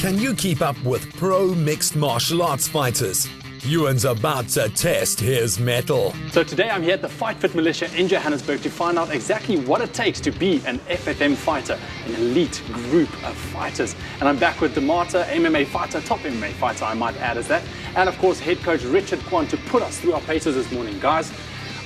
Can you keep up with pro mixed martial arts fighters? Ewan's about to test his mettle. So today I'm here at the Fight Fit Militia in Johannesburg to find out exactly what it takes to be an FFM fighter, an elite group of fighters. And I'm back with Demarte, MMA fighter, top MMA fighter I might add as that. And of course head coach Richard Quan to put us through our paces this morning. Guys,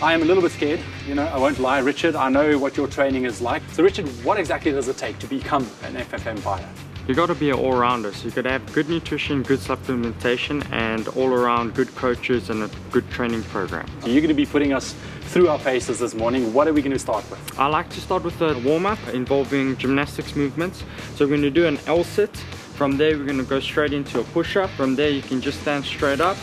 I am a little bit scared, I won't lie. Richard, I know what your training is like. So Richard, what exactly does it take to become an FFM fighter? You got to be an all-rounder, so you got to have good nutrition, good supplementation, and all-around good coaches and a good training program. So you're going to be putting us through our paces this morning. What are we going to start with? I like to start with a warm-up involving gymnastics movements. So we're going to do an L-sit. From there, we're going to go straight into a push-up. From there, you can just stand straight up,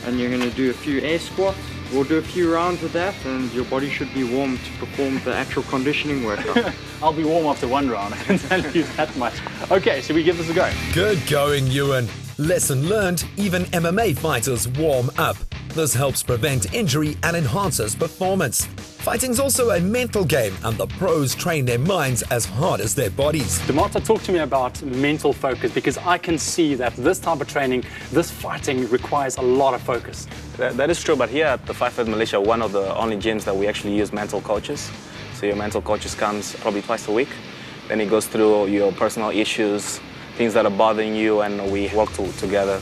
and you're going to do a few air squats. We'll do a few rounds of that, and your body should be warm to perform the actual conditioning workout. I'll be warm after one round, I can tell you that much. Okay, should we give this a go? Good going, Ewan. Lesson learned, even MMA fighters warm up. This helps prevent injury and enhances performance. Fighting's also a mental game, and the pros train their minds as hard as their bodies. Demarte, talk to me about mental focus, because I can see that this type of training, this fighting requires a lot of focus. That is true, but here at the Fight Fit Militia, one of the only gyms that we actually use mental coaches. So your mental coaches comes probably twice a week. Then he goes through your personal issues, things that are bothering you, and we work together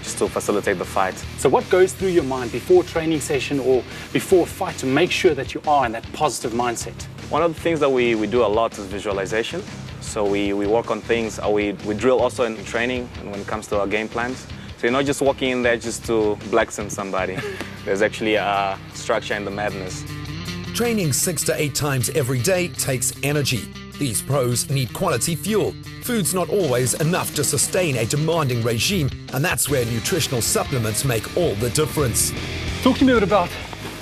just to facilitate the fight. So what goes through your mind before training session or before a fight to make sure that you are in that positive mindset? One of the things that we do a lot is visualization. So we work on things, we drill also in training and when it comes to our game plans. So you're not just walking in there just to blacksmith somebody. There's actually a structure in the madness. Training 6 to 8 times every day takes energy. These pros need quality fuel. Food's not always enough to sustain a demanding regime, and that's where nutritional supplements make all the difference. Talk to me a bit about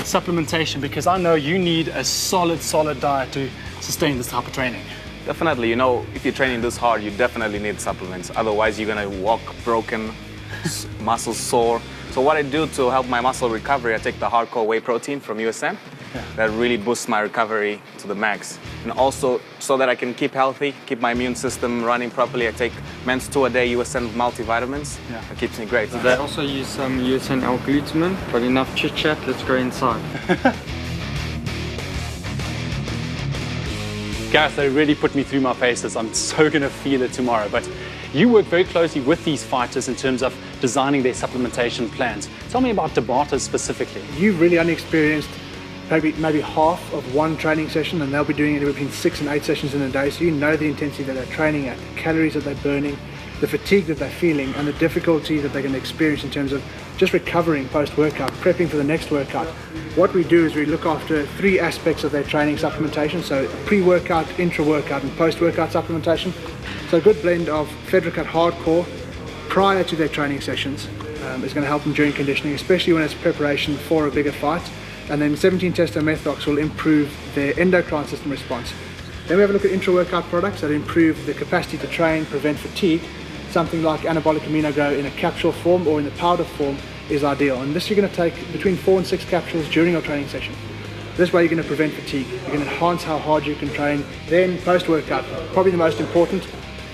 supplementation, because I know you need a solid diet to sustain this type of training. Definitely, if you're training this hard, you definitely need supplements. Otherwise, you're gonna walk broken, muscles sore. So what I do to help my muscle recovery, I take the hardcore whey protein from USN. Yeah. That really boosts my recovery to the max. And also, so that I can keep healthy, keep my immune system running properly, I take men's 2 a day USN multivitamins. Yeah. That keeps me great. I also use some USN L-glutamine, but enough chit-chat, let's go inside. Gareth, they really put me through my paces. I'm so going to feel it tomorrow. But you work very closely with these fighters in terms of designing their supplementation plans. Tell me about Demarte specifically. You've really only experienced maybe half of one training session, and they'll be doing it between 6 and 8 sessions in a day, so you know the intensity that they're training at, the calories that they're burning, the fatigue that they're feeling, and the difficulty that they're going to experience in terms of just recovering post-workout, prepping for the next workout. What we do is we look after 3 aspects of their training supplementation, so pre-workout, intra-workout, and post-workout supplementation. So a good blend of Fedricut hardcore prior to their training sessions is going to help them during conditioning, especially when it's preparation for a bigger fight. And then 17 testo methox will improve their endocrine system response. Then we have a look at intra-workout products that improve the capacity to train, prevent fatigue. Something like anabolic amino grow in a capsule form or in the powder form is ideal. And this you're going to take between 4 and 6 capsules during your training session. This way you're going to prevent fatigue. You're going to enhance how hard you can train. Then post-workout, probably the most important,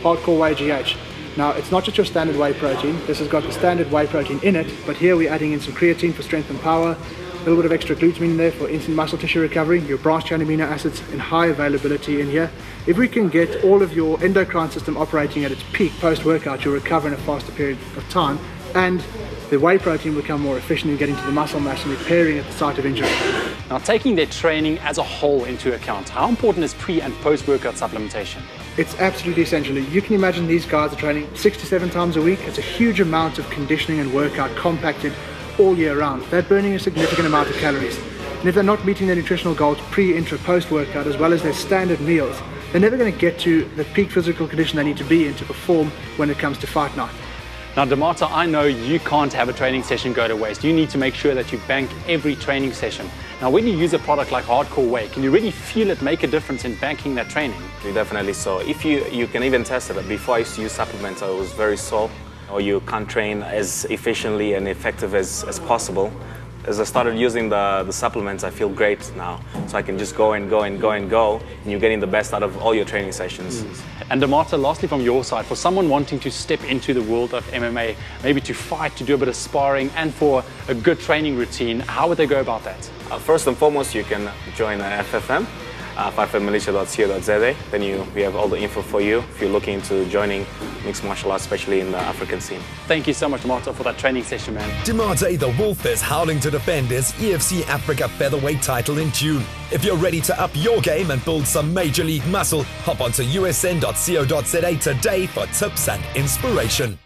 hardcore whey GH. Now, it's not just your standard whey protein. This has got the standard whey protein in it, but here we're adding in some creatine for strength and power, a little bit of extra glutamine in there for instant muscle tissue recovery, your branched chain amino acids in high availability in here. If we can get all of your endocrine system operating at its peak post-workout, you'll recover in a faster period of time, and the whey protein will become more efficient in getting to the muscle mass and repairing at the site of injury. Now, taking their training as a whole into account, how important is pre- and post-workout supplementation? It's absolutely essential. You can imagine these guys are training 6 to 7 times a week. It's a huge amount of conditioning and workout compacted all year round. They're burning a significant amount of calories. And if they're not meeting their nutritional goals pre, intra, post-workout, as well as their standard meals, they're never going to get to the peak physical condition they need to be in to perform when it comes to fight night. Now, Demarte, I know you can't have a training session go to waste. You need to make sure that you bank every training session. Now, when you use a product like Hardcore Whey, can you really feel it make a difference in banking that training? Definitely so. If you can even test it. Before I used to use supplements, I was very sore, or you can't train as efficiently and effective as possible. as I started using the supplements, I feel great now. So I can just go and go and go and go, and you're getting the best out of all your training sessions. And Demarte, lastly from your side, for someone wanting to step into the world of MMA, maybe to fight, to do a bit of sparring, and for a good training routine, how would they go about that? First and foremost, you can join FFM, fifmmilitia.co.za. Then we have all the info for you if you're looking into joining mixed martial arts, especially in the African scene. Thank you so much, Demarte, for that training session, man. Demarte the Wolf is howling to defend his EFC Africa featherweight title in June. If you're ready to up your game and build some major league muscle, hop onto usn.co.za today for tips and inspiration.